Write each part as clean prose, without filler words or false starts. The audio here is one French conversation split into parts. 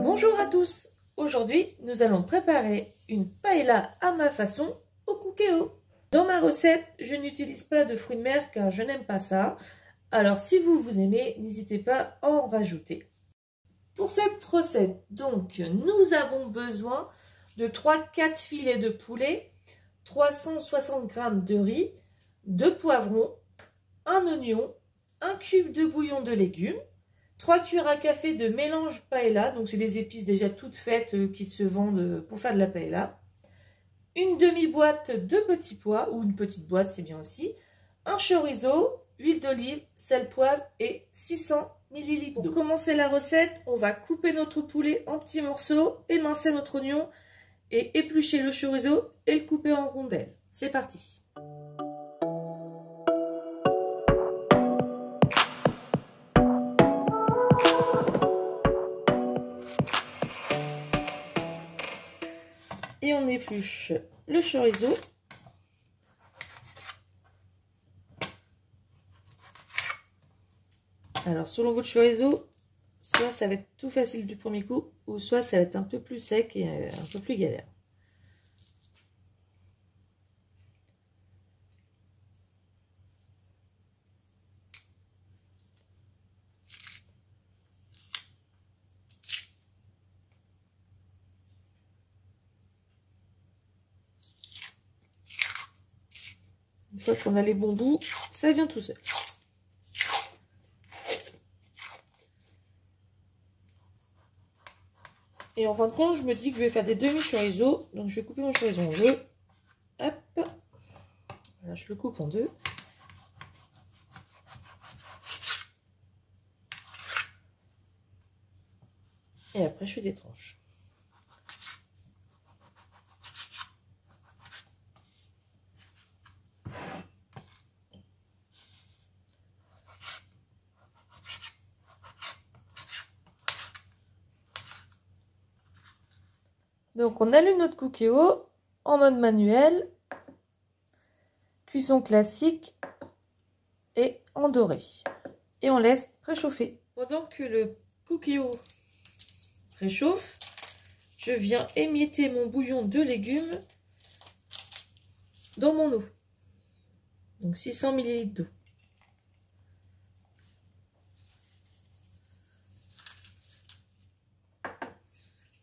Bonjour à tous. Aujourd'hui, nous allons préparer une paella à ma façon au cookéo. Dans ma recette, je n'utilise pas de fruits de mer car je n'aime pas ça. Alors si vous aimez, n'hésitez pas à en rajouter. Pour cette recette, donc, nous avons besoin de 3-4 filets de poulet, 360 g de riz, 2 poivrons, un oignon, un cube de bouillon de légumes, 3 cuillères à café de mélange paella, donc c'est des épices déjà toutes faites qui se vendent pour faire de la paella, une demi-boîte de petits pois, ou une petite boîte c'est bien aussi, un chorizo, huile d'olive, sel, poivre et 600 ml d'eau. Pour commencer la recette, on va couper notre poulet en petits morceaux, émincer notre oignon et éplucher le chorizo et le couper en rondelles. C'est parti! Et on épluche le chorizo. Alors selon votre chorizo, soit ça va être tout facile du premier coup, ou soit ça va être un peu plus sec et un peu plus galère. Une fois qu'on a les bons bouts, ça vient tout seul. Et en fin de compte, je me dis que je vais faire des demi-chorizo. Donc je vais couper mon chorizo en deux. Hop. Voilà, je le coupe en deux. Et après, je fais des tranches. Donc on allume notre cookéo en mode manuel, cuisson classique et en doré. Et on laisse préchauffer. Pendant que le cookéo réchauffe, je viens émietter mon bouillon de légumes dans mon eau. Donc 600 ml d'eau.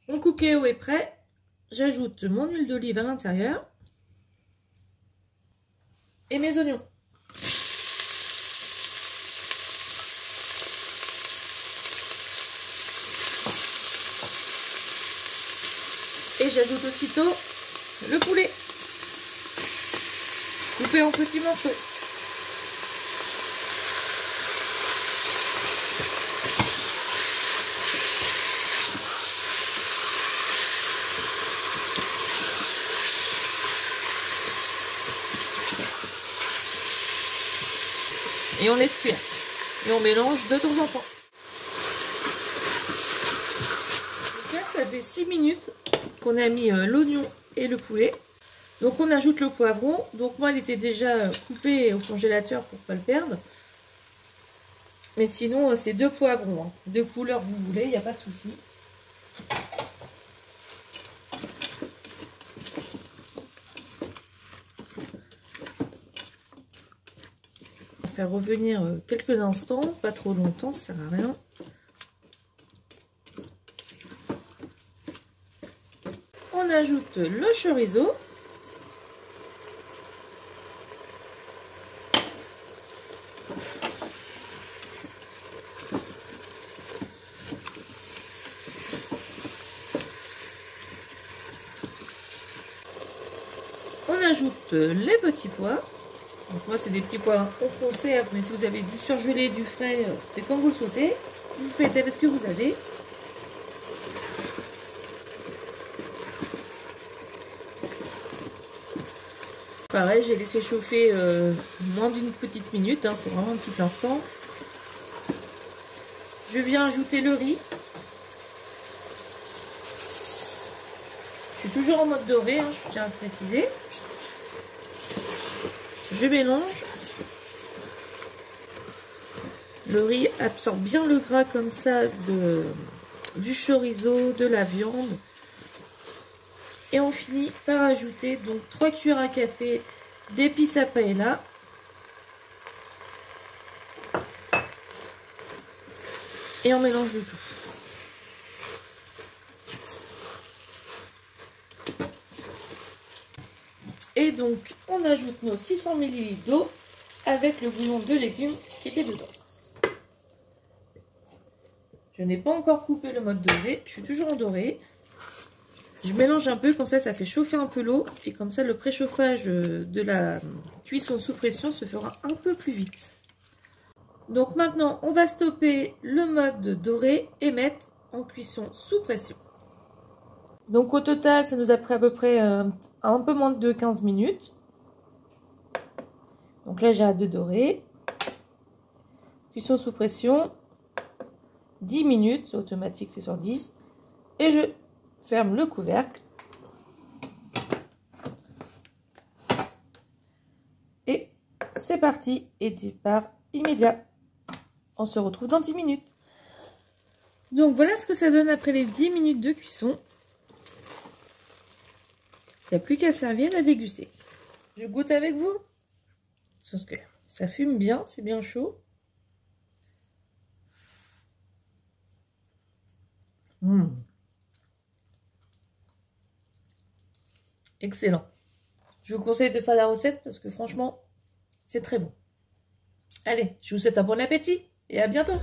Mon cookéo est prêt. J'ajoute mon huile d'olive à l'intérieur et mes oignons. Et j'ajoute aussitôt le poulet coupé en petits morceaux. Et on laisse cuire. Et on mélange de temps en temps. Donc là, ça fait 6 minutes qu'on a mis l'oignon et le poulet. Donc on ajoute le poivron. Donc moi, il était déjà coupé au congélateur pour ne pas le perdre. Mais sinon, c'est 2 poivrons. Hein. De couleur que vous voulez, il n'y a pas de souci. Faire revenir quelques instants, pas trop longtemps, ça sert à rien. On ajoute le chorizo. On ajoute les petits pois. Donc moi c'est des petits pois en conserve, mais si vous avez du surgelé, du frais, c'est comme vous le souhaitez. Vous faites avec ce que vous avez. Pareil, j'ai laissé chauffer moins d'une petite minute, hein, c'est vraiment un petit instant. Je viens ajouter le riz. Je suis toujours en mode doré, hein, je tiens à préciser. Je mélange. Le riz absorbe bien le gras comme ça du chorizo, de la viande. Et on finit par ajouter donc 3 cuillères à café d'épices à paella. Et on mélange le tout. Et donc, on ajoute nos 600 ml d'eau avec le bouillon de légumes qui était dedans. Je n'ai pas encore coupé le mode doré, je suis toujours en doré. Je mélange un peu, comme ça fait chauffer un peu l'eau. Et comme ça, le préchauffage de la cuisson sous pression se fera un peu plus vite. Donc maintenant, on va stopper le mode doré et mettre en cuisson sous pression. Donc au total, ça nous a pris à peu près un peu moins de 15 minutes. Donc là, j'ai hâte de dorer. Cuisson sous pression. 10 minutes, c'est automatique, c'est sur 10. Et je ferme le couvercle. Et c'est parti. Et départ immédiat. On se retrouve dans 10 minutes. Donc voilà ce que ça donne après les 10 minutes de cuisson. Il n'y a plus qu'à servir et à déguster. Je goûte avec vous. Parce que ça fume bien, c'est bien chaud. Excellent. Je vous conseille de faire la recette parce que franchement, c'est très bon. Allez, je vous souhaite un bon appétit et à bientôt.